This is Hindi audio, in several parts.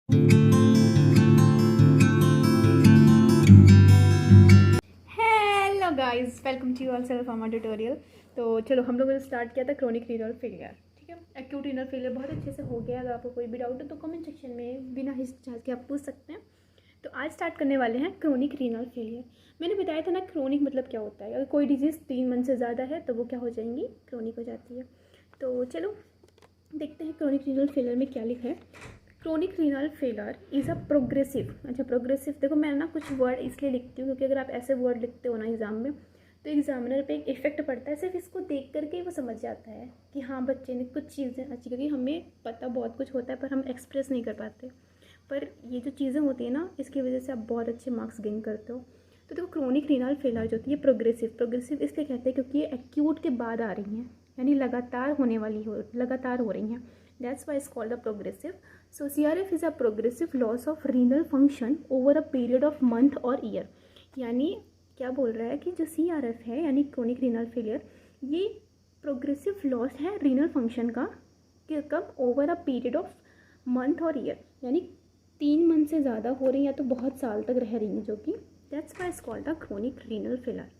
Hello guys, welcome to all self pharma tutorial. तो चलो, हम लोगों ने स्टार्ट किया था क्रोनिक रीनल फेलियर। ठीक है, एक्यूट रीनल फेलियर बहुत अच्छे से हो गया। अगर आपको कोई भी डाउट है तो कमेंट सेक्शन में बिना हिचकिचाहट के आप पूछ सकते हैं। तो आज स्टार्ट करने वाले हैं क्रोनिक रीनल फेलियर। मैंने बताया था ना क्रोनिक मतलब क्या होता है। अगर कोई डिजीज़ 3 मंथ से ज़्यादा है तो वो क्या हो जाएंगी, क्रोनिक हो जाती है। तो चलो देखते हैं क्रोनिक रीनल फेलियर में क्या लिखा है। Chronic renal failure is a progressive. अच्छा, प्रोग्रेसिव देखो, मैं ना कुछ वर्ड इसलिए लिखती हूँ क्योंकि अगर आप ऐसे वर्ड लिखते हो ना एग्ज़ाम में तो एग्जामिनर पे एक इफेक्ट पड़ता है। सिर्फ इसको देख करके वो समझ जाता है कि हाँ बच्चे ने कुछ चीज़ें अच्छी, क्योंकि हमें पता बहुत कुछ होता है पर हम एक्सप्रेस नहीं कर पाते। पर ये जो चीज़ें होती है ना, इसकी वजह से आप बहुत अच्छे मार्क्स गेन करते हो। तो देखो, क्रोनिक रीनल फेलर जो होती है प्रोग्रेसिव, प्रोग्रेसिव इसलिए कहते हैं क्योंकि ये एक्यूट के बाद आ रही हैं, यानी लगातार हो रही हैं। That's why is called the progressive. So CRF is a progressive loss of renal function over a period of month or year। यानी क्या बोल रहा है कि जो CRF है यानी क्रोनिक रीनल फेलियर, ये प्रोग्रेसिव लॉस है रीनल फंक्शन का। कि कब, over a period of month और ईयर, यानी 3 मंथ से ज़्यादा हो रही है या तो बहुत साल तक रह रही हैं, जो कि that's why is called the chronic renal failure.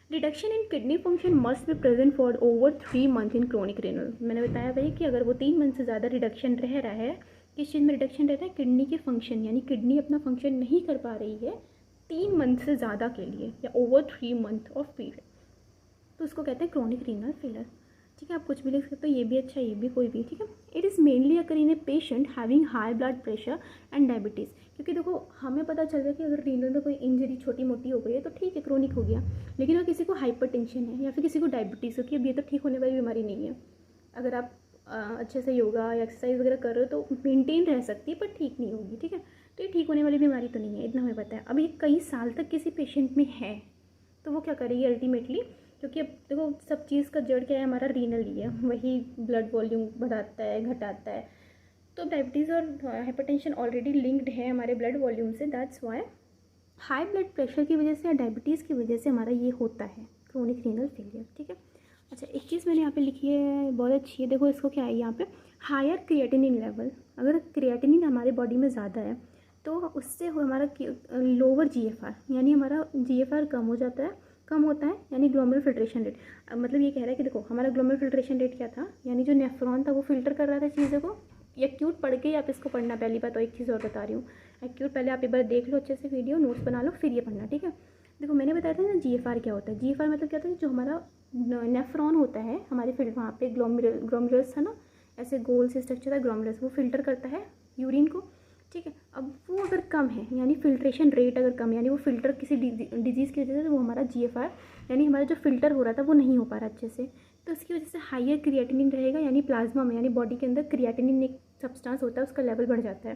Reduction in kidney function must be present for over 3 month in chronic renal. मैंने बताया भाई कि अगर वो 3 मंथ से ज़्यादा रिडक्शन रह रहा है, किस चीज़ में रिडक्शन रहता है, किडनी के फंक्शन, यानी किडनी अपना फंक्शन नहीं कर पा रही है 3 मंथ से ज़्यादा के लिए या ओवर 3 मंथ ऑफ पीरियड, तो उसको कहते हैं क्रोनिक रीनल फेलियर। ठीक है, आप कुछ भी लिख सकते हो, ये भी अच्छा, ये भी, कोई भी। ठीक है, it is mainly occur in a patient having high blood pressure and diabetes. क्योंकि देखो, हमें पता चल गया कि अगर रीनल में कोई इंजरी छोटी मोटी हो गई है तो ठीक है, क्रोनिक हो गया। लेकिन अगर किसी को हाइपरटेंशन है या फिर किसी को डायबिटीज़ हो, कि अब ये तो ठीक होने वाली बीमारी नहीं है। अगर आप अच्छे से योगा या एक्सरसाइज वगैरह कर रहे हो तो मेंटेन रह सकती है, पर ठीक नहीं होगी। ठीक है, तो ये ठीक होने वाली बीमारी तो नहीं है, इतना हमें पता है। अब ये कई साल तक किसी पेशेंट में है तो वो क्या करेगी अल्टीमेटली, क्योंकि अब देखो सब चीज़ का जड़ क्या है, हमारा रीनल ही है, वही ब्लड वॉल्यूम बढ़ाता है घटाता है। तो डायबिटीज़ और हाइपरटेंशन ऑलरेडी लिंक्ड है हमारे ब्लड वॉल्यूम से। That's why high blood pressure की वजह से या डायबिटीज़ की वजह से हमारा ये होता है क्रोनिक रीनल फेलियर। ठीक है, अच्छा, एक चीज़ मैंने यहाँ पे लिखी है बहुत अच्छी है, देखो इसको क्या है यहाँ पे, हायर क्रिएटिनिन लेवल। अगर क्रिएटिनिन हमारे बॉडी में ज़्यादा है तो उससे हमारा लोअर जीएफआर, यानी हमारा जीएफआर कम होता है, यानी ग्लोमेरुलर फिल्ट्रेशन रेट। मतलब ये कह रहा है कि देखो, हमारा ग्लोमेरुलर फिल्ट्रेशन रेट क्या था, यानी जो नेफ्रॉन था वो फिल्टर कर रहा था चीज़ों को। एक्यूट पढ़ के ही आप इसको पढ़ना, पहली बात। तो एक चीज़ और बता रही हूँ, एक्यूट पहले आप एक बार देख लो अच्छे से, वीडियो नोट्स बना लो, फिर ये पढ़ना। ठीक है, देखो मैंने बताया था ना जीएफआर क्या होता है। जीएफआर मतलब क्या होता है, जो हमारा नेफ्रॉन होता है हमारे फील्ड, वहाँ पे ग्लोमेरुलस था ना, ऐसे गोल से स्ट्रक्चर है ग्लोमेरुलस, वो फिल्टर करता है यूरिन को। ठीक है, अब वो अगर कम है, यानी फिल्ट्रेशन रेट अगर कम है, यानी वो फिल्टर किसी डिजीज़ की वजह से वो हमारा जीएफआर, यानी हमारा जो फिल्टर हो रहा था वो नहीं हो पा रहा अच्छे से, तो इसकी वजह से हाइयर क्रिएटिनिन रहेगा, यानी प्लाज्मा में, यानी बॉडी के अंदर क्रिएटिनिन एक सब्सटेंस होता है, उसका लेवल बढ़ जाता है।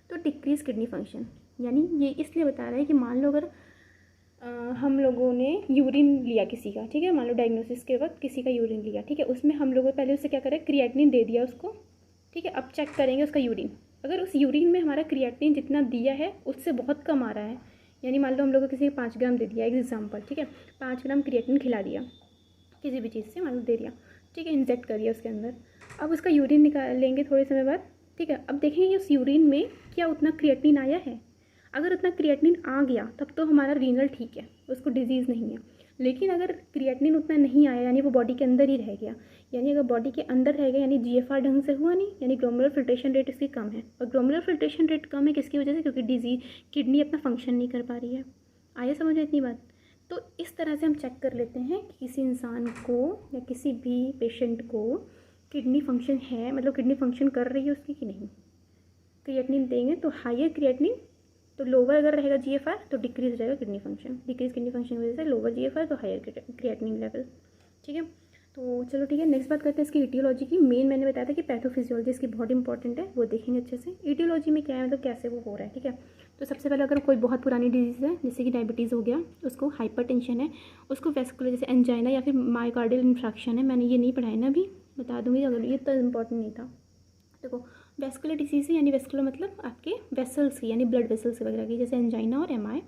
तो डिक्रीज किडनी फंक्शन, यानी ये इसलिए बता रहा है कि मान लो अगर हम लोगों ने यूरिन लिया किसी का, ठीक है, मान लो डायग्नोसिस के वक्त किसी का यूरिन लिया, ठीक है, उसमें हम लोगों पहले उससे क्या करें, क्रिएटिनिन दे दिया उसको। ठीक है, अब चेक करेंगे उसका यूरिन, अगर उस यूरिन में हमारा क्रिएटिनिन जितना दिया है उससे बहुत कम आ रहा है, यानी मान लो हम लोग को किसी को 5 ग्राम दे दिया एग्जाम्पल, ठीक है, 5 ग्राम क्रिएटिनिन खिला दिया किसी भी चीज़ से, मान लो दे दिया, ठीक है, इंजेक्ट कर दिया उसके अंदर। अब उसका यूरिन निकाल लेंगे थोड़े समय बाद। ठीक है, अब देखेंगे उस यूरिन में क्या उतना क्रिएटिनिन आया है। अगर उतना क्रिएटिनिन आ गया तब तो हमारा रीनल ठीक है, उसको डिजीज़ नहीं है। लेकिन अगर क्रिएटिनिन उतना नहीं आया, यानी वो बॉडी के अंदर ही रह गया, यानी अगर बॉडी के अंदर रह गया, यानी जीएफआर ढंग से हुआ नहीं, यानी ग्लोमेरुलर फिल्ट्रेशन रेट इसकी कम है। और ग्लोमेरुलर फिल्ट्रेशन रेट कम है किसकी वजह से, क्योंकि डिजीज किडनी अपना फंक्शन नहीं कर पा रही है। आया समझ में इतनी बात। तो इस तरह से हम चेक कर लेते हैं कि किसी इंसान को या किसी भी पेशेंट को किडनी फंक्शन है, मतलब किडनी फंक्शन कर रही है उसकी कि नहीं। क्रिएटिनिन देंगे तो हाइयर क्रिएटिनिन, तो लोअर अगर रहेगा जीएफआर तो डिक्रीज हो जाएगा kidney function, decrease kidney function की वजह से लोअर जीएफआर तो हायर क्रिएटिनिन लेवल। ठीक है, तो चलो ठीक है, नेक्स्ट बात करते हैं इसकी ईटियोलॉजी की। मेन मैंने बताया था कि पैथोफिजियोलॉजी इसकी बहुत इंपॉर्टेंट है, वो देखेंगे अच्छे से। ईटियोलॉजी में क्या है, मतलब कैसे वो हो रहा है। ठीक है, तो सबसे पहले अगर कोई बहुत पुरानी डिजीज़ है जैसे कि डायबिटीज़ हो गया, उसको हाइपरटेंशन है, उसको वेस्कुलर जैसे एंजाइना या फिर मायोकार्डियल इन्फ्रैक्शन है, मैंने ये नहीं पढ़ाया ना, अभी बता दूँगी, अगर ये तो इंपॉर्टेंट नहीं था। देखो, वेस्कुलर डिसीज़ है, यानी वेस्कुलर मतलब आपके वेसल्स की, यानी ब्लड वेसल्स वगैरह की, जैसे एंजाइना और एमआई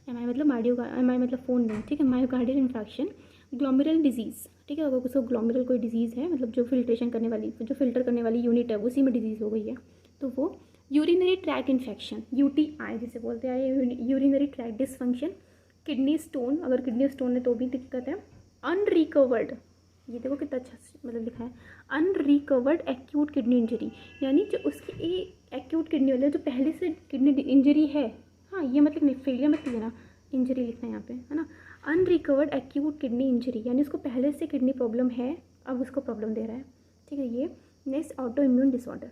मतलब एमआई मतलब फोन नहीं, ठीक है, मायोकार्डियल इन्फ्रैक्शन। ग्लोमेरुलर डिजीज़, ठीक है, अगर उसको ग्लोमेरुलर कोई डिजीज़ है, मतलब जो फिल्ट्रेशन करने वाली, जो फिल्टर करने वाली यूनिट है उसी में डिजीज़ हो गई है, तो वो यूरिनरी ट्रैक्ट इन्फेक्शन, UTI जिसे बोलते हैं, urinary tract dysfunction, kidney stone, अगर किडनी स्टोन है तो भी दिक्कत है, अनरिकवर्ड, ये देखो कितना अच्छा मतलब लिखा है, अनरिकवर्ड एक्यूट किडनी इंजरी, यानी जो उसकी एक्यूट किडनी वाले जो पहले से किडनी इंजरी है, हाँ ये मतलब नहीं फेलियर मत लेना, इंजरी लिखना है यहाँ पे, है ना, अनरिकवर्ड एक्यूट किडनी इंजरी, यानी उसको पहले से किडनी प्रॉब्लम है, अब उसको प्रॉब्लम दे रहा है, ठीक है। ये नेक्स्ट ऑटो इम्यून डिसऑर्डर,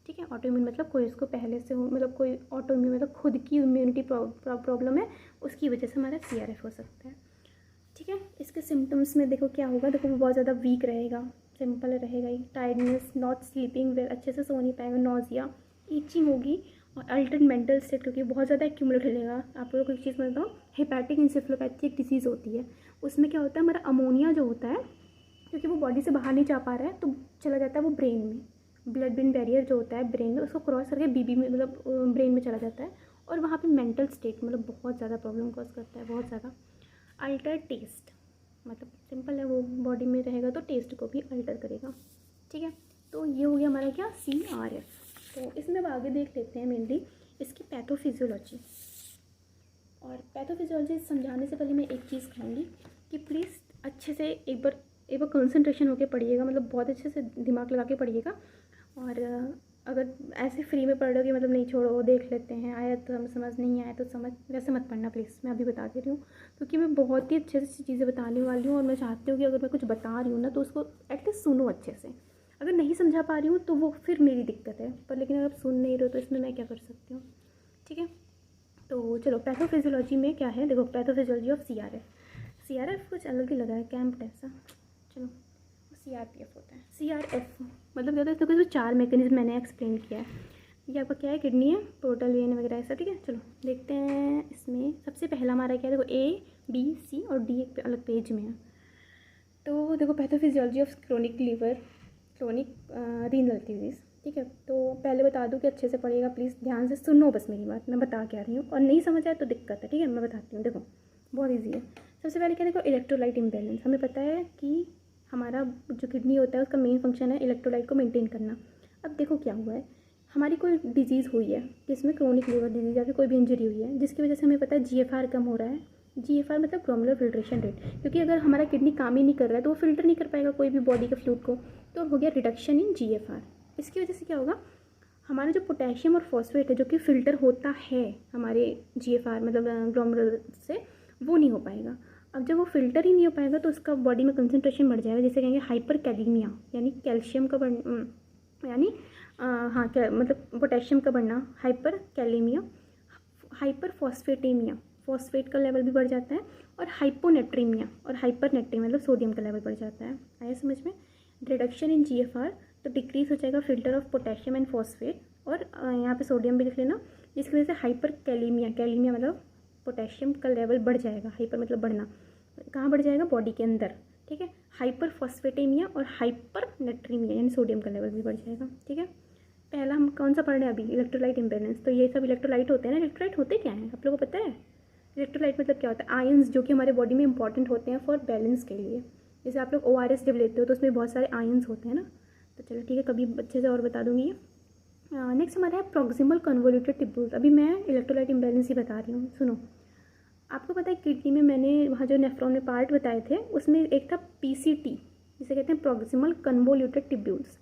ठीक है, ऑटो इम्यून मतलब कोई उसको पहले से हो, मतलब कोई ऑटो इम्यून मतलब खुद की इम्यूनिटी प्रॉब्लम है, उसकी वजह से हमारा CRF हो सकता है, ठीक है। इसके सिम्टम्स में देखो क्या होगा, देखो वो बहुत ज़्यादा वीक रहेगा, सिंपल रहेगा ही, टायर्डनेस, नॉट स्लीपिंग वेल, अच्छे से सो नहीं पाएगा, नोजिया, ईचिंग होगी, और अल्टर्ड मेंटल स्टेट, क्योंकि बहुत ज़्यादा एक्यूमुलेट रहेगा। आप लोगों को एक चीज़ बताऊँ, हेपेटिक इंसेफ्लोपैथी एक डिजीज़ होती है, उसमें क्या होता है, हमारा अमोनिया जो होता है, क्योंकि वो बॉडी से बाहर नहीं जा पा रहा है तो चला जाता है वो ब्रेन में, ब्लड ब्रेन बैरियर जो होता है ब्रेन में, उसको क्रॉस करके BB में मतलब ब्रेन में चला जाता है, और वहाँ पे मेंटल स्टेट मतलब बहुत ज़्यादा प्रॉब्लम कॉज करता है, बहुत ज़्यादा। अल्टर टेस्ट, मतलब सिंपल है, वो बॉडी में रहेगा तो टेस्ट को भी अल्टर करेगा, ठीक है। तो ये हो गया हमारा क्या, CRF। तो इसमें अब आगे देख लेते हैं मेनली इसकी पैथोफिजियोलॉजी। और पैथोफिजियोलॉजी समझाने से पहले मैं एक चीज़ कहूँगी कि प्लीज़ अच्छे से एक बार कंसंट्रेशन होकर पढ़िएगा, मतलब बहुत अच्छे से दिमाग लगा के पढ़िएगा। और अगर ऐसे फ्री में पढ़ रहे हो कि मतलब नहीं छोड़ो देख लेते हैं, आया तो हम समझ, नहीं आया तो समझ, वैसे मत पढ़ना प्लीज़, मैं अभी बता दे रही हूँ, क्योंकि मैं बहुत ही अच्छे से चीज़ें बताने वाली हूँ, और मैं चाहती हूँ कि अगर मैं कुछ बता रही हूँ ना तो उसको एटलीस्ट सुनो अच्छे से। अगर नहीं समझा पा रही हूँ तो वो फिर मेरी दिक्कत है, पर लेकिन अगर आप सुन नहीं रहे हो तो इसमें मैं क्या कर सकती हूँ, ठीक है। तो चलो पैथोफिजियोलॉजी में क्या है, देखो पैथोफिजियोलॉजी ऑफ CRF कुछ अलग ही लगा है, कैंप ऐसा, चलो CRPF होता है। CRF मतलब क्या होता है, इसमें कुछ 4 मैकेनिज्म मैंने एक्सप्लेन किया है। ये आपका क्या है, किडनी है, पोर्टल वेन वगैरह ऐसा, ठीक है। चलो देखते हैं, इसमें सबसे पहला हमारा क्या है, देखो A B C और D एक अलग पेज में है। तो देखो pathophysiology of chronic liver, chronic renal disease, ठीक है। तो पहले बता दूं कि अच्छे से पढ़िएगा, प्लीज़ ध्यान से सुनो बस मेरी बात, मैं बता क्या रही हूँ, और नहीं समझ आए तो दिक्कत है, ठीक है, मैं बताती हूँ। देखो बहुत ईजी है। सबसे पहले क्या, देखो इलेक्ट्रोलाइट इम्बैलेंस, हमें पता है कि हमारा जो किडनी होता है उसका मेन फंक्शन है इलेक्ट्रोलाइट को मेंटेन करना। अब देखो क्या हुआ है, हमारी कोई डिजीज़ हुई है जिसमें क्रोनिक लीवर डिजीज़ या फिर कोई भी इंजरी हुई है, जिसकी वजह से हमें पता है GFR कम हो रहा है। GFR मतलब ग्लोमेरुलर फिल्ट्रेशन रेट, क्योंकि अगर हमारा किडनी काम ही नहीं कर रहा है तो वो फिल्टर नहीं कर पाएगा कोई भी बॉडी के फ्लूइड को, तो हो गया रिडक्शन इन GFR। इसकी वजह से क्या होगा, हमारा जो पोटेशियम और फॉस्फेट है जो कि फ़िल्टर होता है हमारे GFR मतलब ग्लोमेरुलर से, वो नहीं हो पाएगा। अब जब वो फिल्टर ही नहीं हो पाएगा तो उसका बॉडी में कंसंट्रेशन बढ़ जाएगा, जिसे कहेंगे हाइपर कैलीमिया, यानी कैल्शियम का यानी हाँ क्या मतलब पोटेशियम का बढ़ना, हाइपर कैलीमिया, हाइपर फॉस्फेटेमिया, फॉस्फेट का लेवल भी बढ़ जाता है, और हाइपोनेट्रीमिया और हाइपरनेट्रीमिया मतलब सोडियम का लेवल बढ़ जाता है। आया समझ में। रिडक्शन इन GFR तो डिक्रीज हो जाएगा filter of potassium and phosphate, और यहाँ पे सोडियम भी लिख लेना, जिसकी वजह से हाइपर कैलीमिया, कैलीमिया मतलब पोटेशियम का लेवल बढ़ जाएगा, हाइपर मतलब बढ़ना, कहाँ बढ़ जाएगा, बॉडी के अंदर, ठीक है। हाइपर फॉस्फेटेमिया और हाइपर नेट्रीमिया यानी सोडियम का लेवल भी बढ़ जाएगा, ठीक है। पहला हम कौन सा पढ़ रहे हैं अभी, इलेक्ट्रोलाइट इम्बैलेंस। तो ये सब इलेक्ट्रोलाइट होते हैं ना, इलेक्ट्रोलाइट होते क्या हैं आप लोगों को पता है, इलेक्ट्रोलाइट मतलब क्या होता है, आयंस जो कि हमारे बॉडी में इंपॉर्टेंट होते हैं फॉर बैलेंस के लिए। जैसे आप लोग ORS जब लेते हो तो उसमें बहुत सारे आयंस होते हैं ना, तो चलो ठीक है, कभी अच्छे से और बता दूंगी ये। नेक्स्ट हमारा है प्रॉक्सिमल कन्वोल्यूटेड टिब्यूल्स। अभी मैं इलेक्ट्रोलाइट इम्बैलेंस ही बता रही हूँ, सुनो। आपको पता है किडनी में मैंने वहाँ जो नेफ्रॉन में पार्ट बताए थे उसमें एक था PCT, जिसे कहते हैं प्रॉक्सिमल कन्वोल्यूटेड टिब्यूल्स।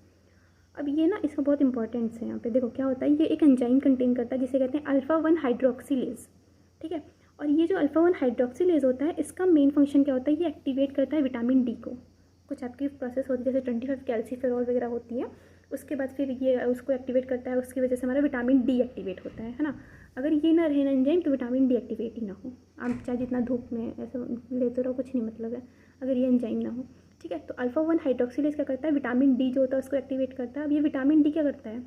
अब ये ना इसका बहुत इंपॉर्टेंस है, यहाँ पे देखो क्या होता है, ये एक एंजाइम कंटेन करता है जिसे कहते हैं अल्फा-1 हाइड्रोक्सीलेज, ठीक है। और ये जो अल्फा-1 हाइड्रोक्सीलेज होता है इसका मेन फंक्शन क्या होता है, ये एक्टिवेट करता है विटामिन D को। कुछ आपकी प्रोसेस होती है जैसे 25 कैल्सीफेरॉल वगैरह होती है, उसके बाद फिर ये उसको एक्टिवेट करता है, उसकी वजह से हमारा विटामिन D एक्टिवेट होता है ना। अगर ये ना रहे ना एंजाइम तो विटामिन D एक्टिवेट ही ना हो, आप चाहे जितना धूप में ऐसा लेते रहो कुछ नहीं मतलब है, अगर ये एंजाइम ना हो, ठीक है। तो अल्फा-1 हाइड्रोक्सीलेज क्या करता है, विटामिन D जो होता है उसको एक्टिवेट करता है। अब ये विटामिन D क्या करता है,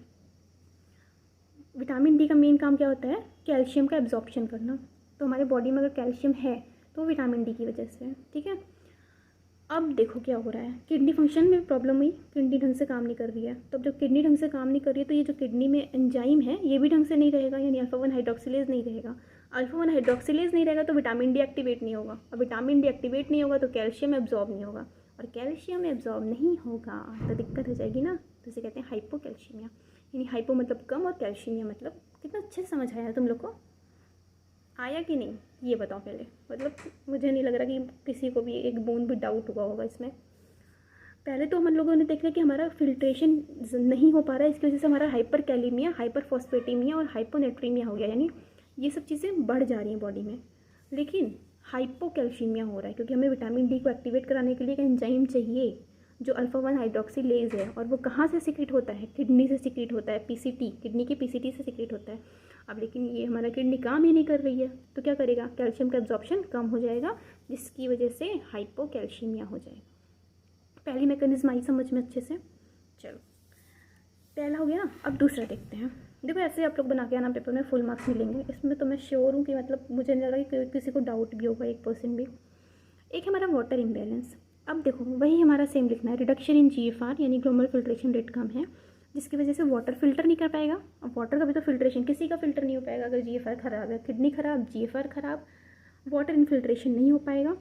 विटामिन D का मेन काम क्या होता है, कैल्शियम का एब्जॉर्प्शन करना। तो हमारे बॉडी में अगर कैल्शियम है तो विटामिन D की वजह से है, ठीक है। अब देखो क्या हो रहा है, किडनी फंक्शन में प्रॉब्लम हुई, किडनी ढंग से काम नहीं कर रही है। तो अब जब किडनी ढंग से काम नहीं कर रही है तो ये जो किडनी में एंजाइम है ये भी ढंग से नहीं रहेगा, यानी अल्फा-1 हाइड्रोक्सीलेज नहीं रहेगा। अल्फा-1 हाइड्रोक्सीलेज नहीं रहेगा तो विटामिन D एक्टिवेट नहीं होगा, और विटामिन D एक्टिवेट नहीं होगा तो कैल्शियम एब्जॉर्ब नहीं होगा, और कैल्शियम एब्जॉर्ब नहीं होगा तो दिक्कत हो जाएगी ना, तो इसे कहते हैं हाइपोकैल्शियमिया। यानी हाइपो मतलब कम और कैल्शियमिया मतलब, कितना अच्छे से समझ आया तुम लोग को, आया कि नहीं ये बताओ पहले। मतलब मुझे नहीं लग रहा कि किसी को भी एक बूंद भी डाउट हुआ होगा इसमें। पहले तो हम लोगों ने देख लिया कि हमारा फिल्ट्रेशन नहीं हो पा रहा है, इसकी वजह से हमारा हाइपर कैलीमिया, हाइपर फॉस्फेटेमिया और हाइपोनेट्रीमिया हो गया, यानी ये सब चीज़ें बढ़ जा रही हैं बॉडी में। लेकिन हाइपोकैल्शीमिया हो रहा है क्योंकि हमें विटामिन डी को एक्टिवेट कराने के लिए एक एंजाइम चाहिए जो अल्फा 1 हाइड्रोक्सीलेज है, और वो कहाँ से सिक्रेट होता है, किडनी से सिक्रेट होता है, पीसीटी, किडनी की पीसीटी से सिक्रेट होता है। अब लेकिन ये हमारा किडनी काम ही नहीं कर रही है, तो क्या करेगा, कैल्शियम का एब्जॉर्प्शन कम हो जाएगा, जिसकी वजह से हाइपोकैल्शीमिया हो जाएगा। पहली मैकेनिज्म आई समझ में अच्छे से। चलो पहला हो गया ना, अब दूसरा देखते हैं। देखो ऐसे आप लोग बना के आना, पेपर में फुल मार्क्स मिलेंगे, इसमें तो मैं श्योर हूँ कि मतलब मुझे नहीं लगा कि किसी को डाउट भी होगा 1% भी। एक है हमारा वाटर इम्बैलेंस। अब देखो वही हमारा सेम लिखना है, रिडक्शन इन GFR यानी ग्लोमेरुलर फिल्ट्रेशन रेट कम है, जिसकी वजह से वाटर फिल्टर नहीं कर पाएगा। अब वाटर का भी तो फिल्ट्रेशन, किसी का फिल्टर नहीं हो पाएगा अगर GFR खराब है, किडनी खराब, GFR खराब, वाटर इनफिल्ट्रेशन नहीं हो पाएगा,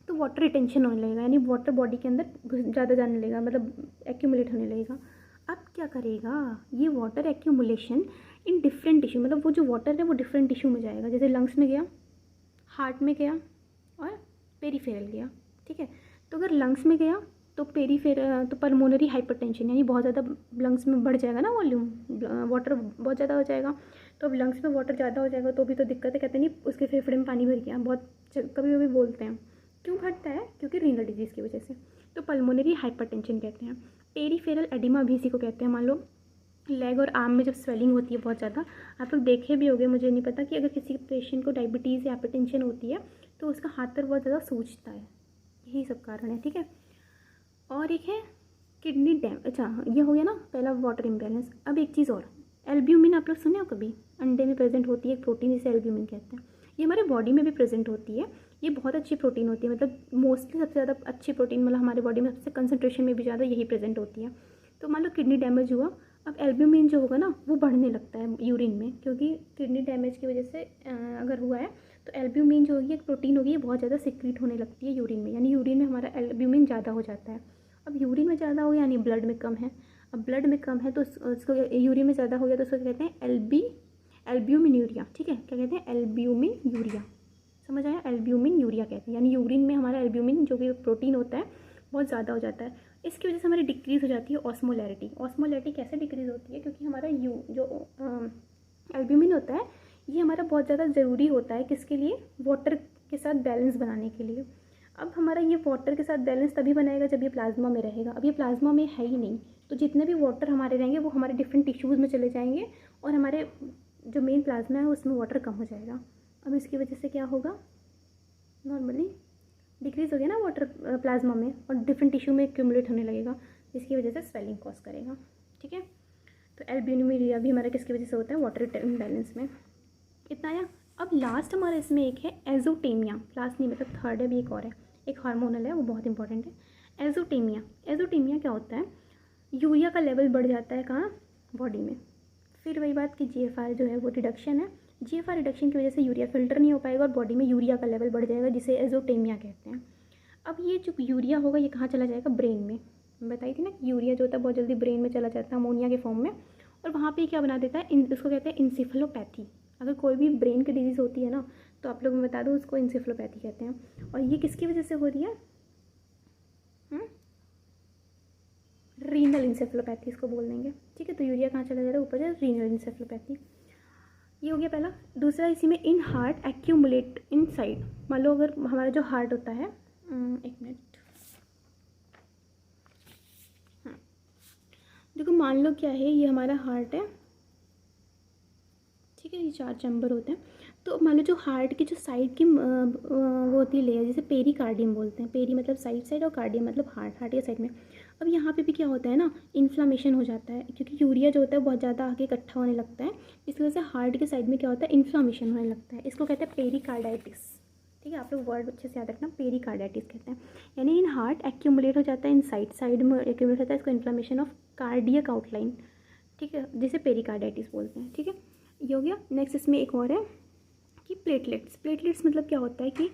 तो वाटर रिटेंशन होने लगेगा, यानी वाटर बॉडी के अंदर ज़्यादा जाने लगेगा, मतलब एक्यूमुलेट होने लगेगा। अब क्या करेगा, ये water accumulation in different tissue, मतलब वो जो वाटर है वो डिफरेंट टिश्यू में जाएगा, जैसे लंग्स में गया, हार्ट में गया और पेरीफेरल गया। ठीक है, तो अगर लंग्स में गया तो तो पल्मोनरी हाइपरटेंशन, यानी बहुत ज़्यादा लंग्स में बढ़ जाएगा ना वॉल्यूम, वाटर बहुत ज़्यादा हो जाएगा। तो अब लंग्स में वाटर ज़्यादा हो जाएगा तो भी तो दिक्कत है, कहते नहीं उसके फेफड़े में पानी भर गया, बहुत कभी कभी बोलते हैं। क्यों घटता है, क्योंकि रीनल डिजीज़ की वजह से, तो पल्मोनरी हाइपरटेंशन कहते हैं। पेरीफेरल एडिमा भी इसी को कहते हैं। मान लो लेग और आर्म में जब स्वेलिंग होती है बहुत ज़्यादा, आप लोग देखे भी होंगे, मुझे नहीं पता, कि अगर किसी पेशेंट को डायबिटीज़ या हाइपरटेंशन होती है तो उसका हाथ पैर बहुत ज़्यादा सूजता है, यही सब कारण है। ठीक है, और एक है किडनी डैम, अच्छा ये हो गया ना पहला वाटर इम्बैलेंस। अब एक चीज़ और, एल्ब्यूमिन आप लोग सुने हो कभी, अंडे में प्रेजेंट होती है एक प्रोटीन जिसे एल्ब्यूमिन कहते हैं, ये हमारे बॉडी में भी प्रेजेंट होती है। ये बहुत अच्छी प्रोटीन होती है, मतलब मोस्टली सबसे ज़्यादा अच्छी प्रोटीन, मतलब हमारे बॉडी में सबसे कंसंट्रेशन में भी ज़्यादा यही प्रेजेंट होती है। तो मान लो किडनी डैमेज हुआ, अब एल्ब्यूमिन जो होगा ना वो बढ़ने लगता है यूरिन में, क्योंकि किडनी डैमेज की वजह से अगर हुआ है तो एल्ब्यूमिन जो होगी एक प्रोटीन होगी, ये बहुत ज़्यादा सिक्रीट होने लगती है यूरिन में, यानी यूरिन में हमारा एल्ब्यूमिन ज़्यादा हो जाता है। अब यूरिन में ज़्यादा हो गया यानी ब्लड में कम है, अब ब्लड में कम है तो उसको, यूरिन में ज़्यादा हो गया तो उसको कहते हैं एल्ब्यूमिन यूरिया। ठीक है, क्या कहते हैं, एल्ब्यूमिन यूरिया, समझ आया, एल्ब्यूमिन यूरिया कहते हैं, यानी यूरिन में हमारा एल्ब्यूमिन जो कि प्रोटीन होता है बहुत ज़्यादा हो जाता है। इसकी वजह से हमारी डिक्रीज़ हो जाती है ऑस्मोलैरिटी। ऑस्मोलैरिटी कैसे डिक्रीज़ होती है, क्योंकि हमारा जो एल्ब्यूमिन होता है ये हमारा बहुत ज़्यादा ज़रूरी होता है, किसके लिए, वाटर के साथ बैलेंस बनाने के लिए। अब हमारा ये वाटर के साथ बैलेंस तभी बनाएगा जब ये प्लाज्मा में रहेगा, अब ये प्लाज्मा में है ही नहीं, तो जितने भी वाटर हमारे रहेंगे वो हमारे डिफरेंट टिश्यूज़ में चले जाएंगे और हमारे जो मेन प्लाज्मा है उसमें वाटर कम हो जाएगा। अब इसकी वजह से क्या होगा, नॉर्मली डिक्रीज़ हो गया ना वाटर प्लाज्मा में और डिफरेंट टिश्यू में एक्यूमुलेट होने लगेगा, जिसकी वजह से स्वेलिंग कॉज करेगा। ठीक है, तो एल्ब्यूमिन भी हमारा किसकी वजह से होता है, वाटर इम्बैलेंस में। इतना आया। अब लास्ट हमारा इसमें एक है एजोटेमिया, लास्ट नहीं मतलब थर्ड है, भी एक और है, एक हार्मोनल है वो बहुत इंपॉर्टेंट है। एजोटेमिया, एजोटेमिया क्या होता है, यूरिया का लेवल बढ़ जाता है कहाँ, बॉडी में। फिर वही बात कि GFR जो है वो रिडक्शन है, GFR रिडक्शन की वजह से यूरिया फिल्टर नहीं हो पाएगा और बॉडी में यूरिया का लेवल बढ़ जाएगा, जिसे एजोटेमिया कहते हैं। अब ये जो यूरिया होगा ये कहाँ चला जाएगा, ब्रेन में। मैं बताई थी ना यूरिया जो होता है बहुत जल्दी ब्रेन में चला जाता है अमोनिया के फॉर्म में, और वहाँ पे क्या बना देता है, उसको कहते हैं इंसेफेलोपैथी। अगर कोई भी ब्रेन की डिजीज़ होती है ना तो आप लोग मैं बता दूँ उसको इंसेफेलोपैथी कहते हैं। और ये किसकी वजह से हो रही है, रीनल इंसेफेलोपैथी इसको बोल देंगे। ठीक है, तो यूरिया कहाँ चला जाता है, ऊपर है रीनल इंसेफेलोपैथी। ये हो गया पहला। दूसरा इसी में in heart accumulate in side, मान लो अगर हमारा जो हार्ट होता है, एक मिनट, देखो मान लो क्या है, ये हमारा हार्ट है, ठीक है, ये 4 चैम्बर होते हैं। तो मान लो जो हार्ट की जो साइड की वो होती है लेयर, जैसे पेरीकार्डियम बोलते हैं, पेरी मतलब साइड और कार्डियम मतलब हार्ट के साइड में। अब यहाँ पे भी क्या होता है ना, इन्फ्लामेशन हो जाता है, क्योंकि यूरिया जो होता है बहुत ज़्यादा आके इकट्ठा होने लगता है, इसकी वजह से हार्ट के साइड में क्या होता है, इन्फ्लामेशन होने लगता है, इसको कहते हैं पेरिकार्डाइटिस। ठीक है, आप लोग वर्ड अच्छे से याद रखना, पेरिकार्डाइटिस कहते हैं, यानी इन हार्ट एक्यूमुलेट हो जाता है, इन साइड में एक्यूमुलेट होता है, इसको इन्फ्लामेशन ऑफ कार्डियक आउटलाइन, ठीक है, जिसे पेरिकार्डाइटिस बोलते हैं। ठीक है, ये हो गया। नेक्स्ट इसमें एक और है कि प्लेटलेट्स मतलब क्या होता है कि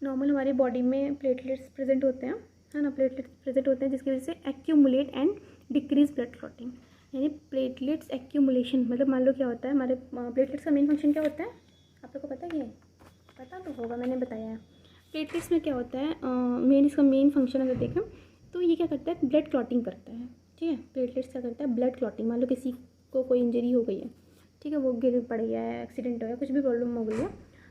नॉर्मल हमारे बॉडी में प्लेटलेट्स प्रेजेंट होते हैं, है ना, प्लेटलेट्स प्रेजेंट होते हैं जिसकी वजह से accumulate and decrease blood clotting, यानी प्लेटलेट्स एक्यूमुलेशन, मतलब मान लो क्या होता है हमारे प्लेटलेट्स का मेन फंक्शन क्या होता है, आप लोग को पता है? ये पता तो होगा, मैंने बताया है। प्लेटलेट्स में क्या होता है, इसका मेन फंक्शन अगर देखें तो ये क्या करता है, ब्लड क्लॉटिंग करता है। ठीक है, प्लेटलेट्स क्या करता है, ब्लड क्लॉटिंग। मान लो किसी को कोई इंजरी हो गई है, ठीक है, वो गिर पड़ गया है, एक्सीडेंट हो गया, कुछ भी प्रॉब्लम हो गई है,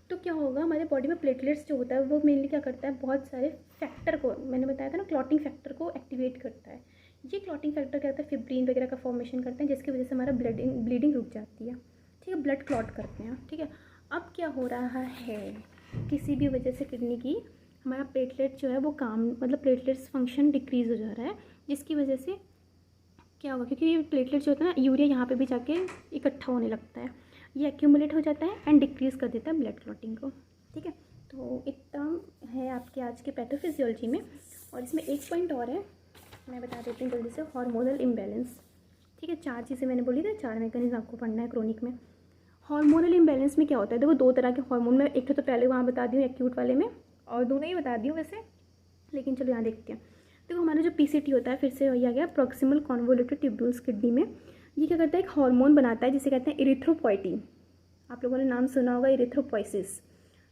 तो क्या होगा, हमारे बॉडी में प्लेटलेट्स जो होता है वो मेनली क्या करता है, बहुत सारे फैक्टर को, मैंने बताया था ना, क्लॉटिंग फैक्टर को एक्टिवेट करता है। ये क्लॉटिंग फैक्टर क्या होता है, फिब्रिन वगैरह का फॉर्मेशन करते हैं, जिसकी वजह से हमारा ब्लीडिंग रुक जाती है। ठीक है, ब्लड क्लॉट करते हैं। ठीक है, अब क्या हो रहा है, किसी भी वजह से किडनी की हमारा प्लेटलेट जो है वो काम, मतलब प्लेटलेट्स फंक्शन डिक्रीज़ हो जा रहा है, जिसकी वजह से क्या होगा, क्योंकि ये प्लेटलेट जो होता है ना, यूरिया यहाँ पे भी जाके इकट्ठा होने लगता है, ये एक्यूमुलेट हो जाता है एंड डिक्रीज़ कर देता है ब्लड क्लॉटिंग को। ठीक है, तो इतना है आपके आज के पैथोफिजियोलॉजी में। और इसमें एक पॉइंट और है, मैं बता देती हूँ जल्दी से, हार्मोनल इम्बैलेंस। ठीक है, 4 चीज़ें मैंने बोली थी, 4 मैकेनिज्म आपको पढ़ना है क्रोनिक में। हार्मोनल इम्बैलेंस में क्या होता है, देखो 2 तरह के हार्मोन में, एक तो पहले वहाँ बता दी हूँ एक्यूट वाले में, और दोनों ही बता दी हूँ वैसे, लेकिन चलो यहाँ देखते हैं। देखो हमारा जो पीसीटी होता है, फिर से वही आ गया, प्रॉक्सिमल कॉन्वोल्यूटेड ट्यूब्यूल्स किडनी में, ये क्या करता है, एक हार्मोन बनाता है जिसे कहते हैं इरिथ्रोपोइटीन। आप लोगों ने नाम सुना होगा, इरिथ्रोपोइसिस।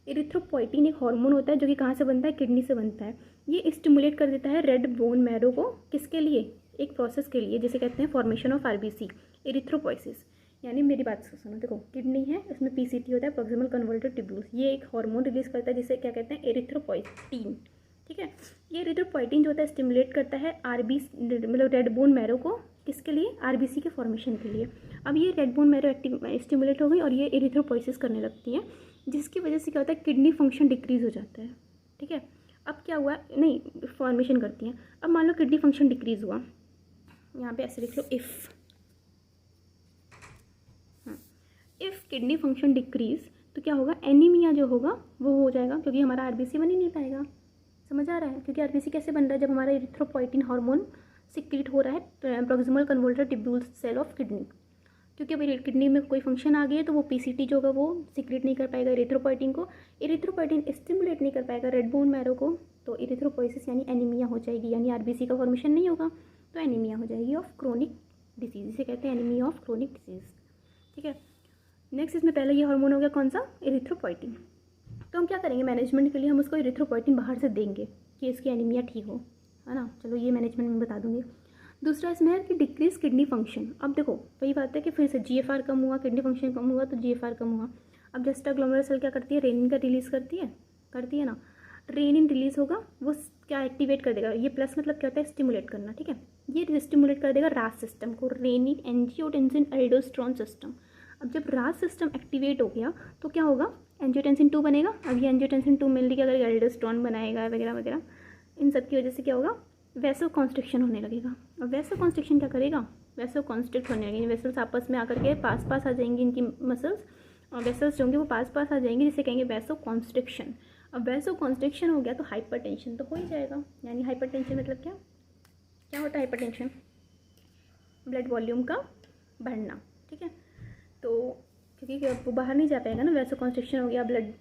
इरिथ्रोपोइटीन एक हार्मोन होता है जो कि कहाँ से बनता है, किडनी से बनता है। ये स्टिमुलेट कर देता है रेड बोन मैरो को, किसके लिए, एक प्रोसेस के लिए जिसे कहते हैं फॉर्मेशन ऑफ आरबीसी, इरिथ्रोपोइसिस। यानी मेरी बात सुनो, देखो किडनी है, उसमें पीसीटी होता है, प्रॉक्सिमल कन्वोल्यूटेड ट्यूब्यूल्स, ये एक हार्मोन रिलीज करता है जिसे क्या कहते हैं, एरिथ्रोपोइटीन। ठीक है, ये एरिथ्रोपोइटीन जो होता है स्टिमुलेट करता है मतलब रेड बोन मैरो को, किसके लिए, आरबीसी के फॉर्मेशन के लिए। अब ये रेड बोन मैरो स्टिमुलेट हो गई और ये एरिथ्रोपोइसिस करने लगती है, जिसकी वजह से क्या होता है, किडनी फंक्शन डिक्रीज़ हो जाता है। ठीक है, अब क्या हुआ, नहीं फॉर्मेशन करती हैं। अब मान लो किडनी फंक्शन डिक्रीज़ हुआ, यहाँ पे ऐसे लिख लो, इफ़ किडनी फंक्शन डिक्रीज, तो क्या होगा, एनीमिया जो होगा वो हो जाएगा, क्योंकि हमारा आरबीसी बन ही नहीं पाएगा। समझ आ रहा है, क्योंकि आरबीसी कैसे बन रहा है, जब हमारा इरिथ्रोपोइटीन हार्मोन सिक्रीट हो रहा है proximal convoluted tubule cell of kidney, क्योंकि अभी किडनी में कोई फंक्शन आ गया है तो वो पीसीटी जो होगा वो सिक्रीट नहीं कर पाएगा इरिथ्रोपोइटीन को, इरिथ्रोपोइटीन स्टिमुलेट नहीं कर पाएगा रेड बोन मैरो को, तो इरिथ्रोपोइसिस यानी एनीमिया हो जाएगी, यानी आरबीसी का फॉर्मेशन नहीं होगा, तो एनीमिया हो जाएगी ऑफ क्रोनिक डिजीज, इसे कहते हैं एनीमिया ऑफ क्रोनिक डिजीज। ठीक है, नेक्स्ट इसमें पहले ये हार्मोन हो गया कौन सा, इरिथ्रोपोइटीन। तो हम क्या करेंगे, मैनेजमेंट के लिए हम उसको इरिथ्रोपोइटीन बाहर से देंगे कि इसकी एनीमिया ठीक हो, है ना, चलो ये मैनेजमेंट में बता दूंगी। दूसरा इसमें है कि डिक्रीज किडनी फंक्शन। अब देखो वही बात है कि फिर से जीएफआर कम हुआ, किडनी फंक्शन कम हुआ तो जीएफआर कम हुआ। अब जस्टा ग्लोमेरुलर सेल क्या करती है, रेनिन का रिलीज़ करती है ना, रेनिन रिलीज होगा, वो क्या एक्टिवेट कर देगा, ये प्लस मतलब क्या होता है, स्टिमुलेट करना। ठीक है, ये स्टिमुलेट कर देगा रास सिस्टम को, रेनिन एंजियोटेंसिन एल्डोस्टेरोन सिस्टम। अब जब रास सिस्टम एक्टिवेट हो गया तो क्या होगा, एंजियोटेंसिन 2 बनेगा। अब ये एंजियोटेंसिन 2 मिल के अगर एल्डोस्टेरोन बनाएगा वगैरह वगैरह, इन सब की वजह से क्या होगा, वैसो कॉन्स्ट्रिक्शन होने लगेगा। और वैसो कॉन्स्ट्रिक्शन क्या करेगा, वैसो कॉन्स्ट्रिक्ट होने लगेंगे, वेसल्स आपस में आकर के पास पास आ जाएंगी इनकी मसल्स, और वेसल्स जो होंगे वो पास पास आ जाएंगे, जिसे कहेंगे वैसो कॉन्स्ट्रिक्शन। अब वैसो कॉन्स्ट्रिक्शन हो गया तो हाइपरटेंशन तो हो ही जाएगा। यानी हाइपरटेंशन मतलब क्या, क्या होता है हाइपरटेंशन, ब्लड वॉल्यूम का बढ़ना। ठीक है, तो क्योंकि वो बाहर नहीं जा पाएगा ना, वैसो कॉन्स्ट्रिक्शन हो गया, ब्लड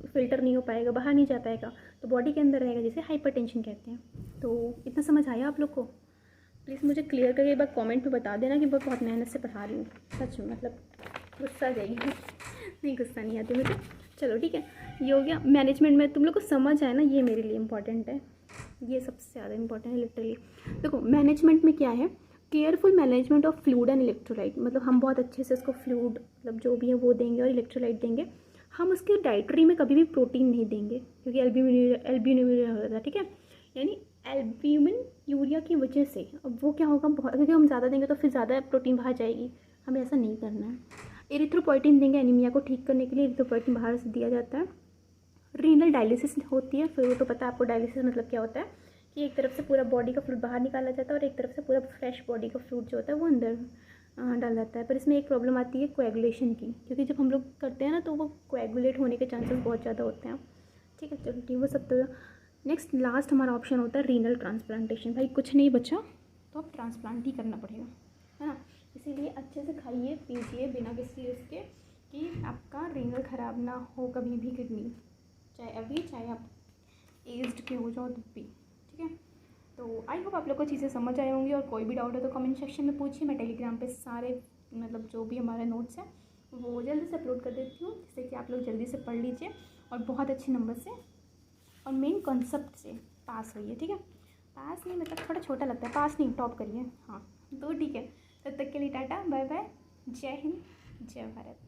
फिल्टर नहीं हो पाएगा, बाहर नहीं जा पाएगा, तो बॉडी के अंदर रहेगा, जिसे हाइपरटेंशन कहते हैं। तो इतना समझ आया आप लोग को, प्लीज़ मुझे क्लियर करके एक बार कमेंट में बता देना कि मैं बहुत मेहनत से पढ़ा रही हूँ, सच में, मतलब गुस्सा आ जाएगी नहीं, गुस्सा नहीं आती मुझे। चलो ठीक है, ये हो गया मैनेजमेंट में, तुम लोग को समझ आया ना, ये मेरे लिए इंपॉर्टेंट है, ये सबसे ज़्यादा इंपॉर्टेंट है लिटरली। देखो मैनेजमेंट में क्या है, careful management of fluid and electrolyte, मतलब हम बहुत अच्छे से उसको फ्लूइड मतलब जो भी है वो देंगे और इलेक्ट्रोलाइट देंगे। हम उसके डाइटरी में कभी भी प्रोटीन नहीं देंगे, क्योंकि एल्ब्यूमिन हो जाता है। ठीक है, यानी एल्ब्यूमिन यूरिया की वजह से अब वो क्या होगा, बहुत, क्योंकि हम ज़्यादा देंगे तो फिर ज़्यादा प्रोटीन बाहर जाएगी, हमें ऐसा नहीं करना है। इरिथ्रोपोइटीन देंगे एनीमिया को ठीक करने के लिए, इरिथ्रोपोइटीन बाहर से दिया जाता है। रीनल डायलिसिस होती है, फिर वो तो पता है आपको डायलिसिस मतलब क्या होता है, कि एक तरफ से पूरा बॉडी का फ्लूइड बाहर निकाला जाता है और एक तरफ से पूरा फ्रेश बॉडी का फ्लूइड जो होता है वो अंदर डाल जाता है। पर इसमें एक प्रॉब्लम आती है कोएगुलेशन की, क्योंकि जब हम लोग करते हैं ना तो वो कोएगुलेट होने के चांसेस बहुत ज़्यादा होते हैं। ठीक है, चलो ठीक, वो सब तो नेक्स्ट लास्ट हमारा ऑप्शन होता है रीनल ट्रांसप्लांटेशन। भाई कुछ नहीं बचा तो अब ट्रांसप्लांट ही करना पड़ेगा, है ना, इसीलिए अच्छे से खाइए पीजिए बिना किसी इसके कि आपका रीनल ख़राब ना हो कभी भी, किडनी, चाहे अभी चाहे आप एज्ड के हो जाओ तब भी। ठीक है, तो आई होप आप लोग को चीज़ें समझ आए होंगी, और कोई भी डाउट है तो कमेंट सेक्शन में पूछिए। मैं टेलीग्राम पे सारे मतलब जो भी हमारे नोट्स हैं वो जल्दी से अपलोड कर देती हूँ, जिससे कि आप लोग जल्दी से पढ़ लीजिए और बहुत अच्छे नंबर से और मेन कॉन्सेप्ट से पास होइए। ठीक है, पास नहीं मतलब थोड़ा छोटा लगता है, पास नहीं टॉप करिए। हाँ तो ठीक है, तब तक के लिए टाटा बाय बाय, जय हिंद जय भारत।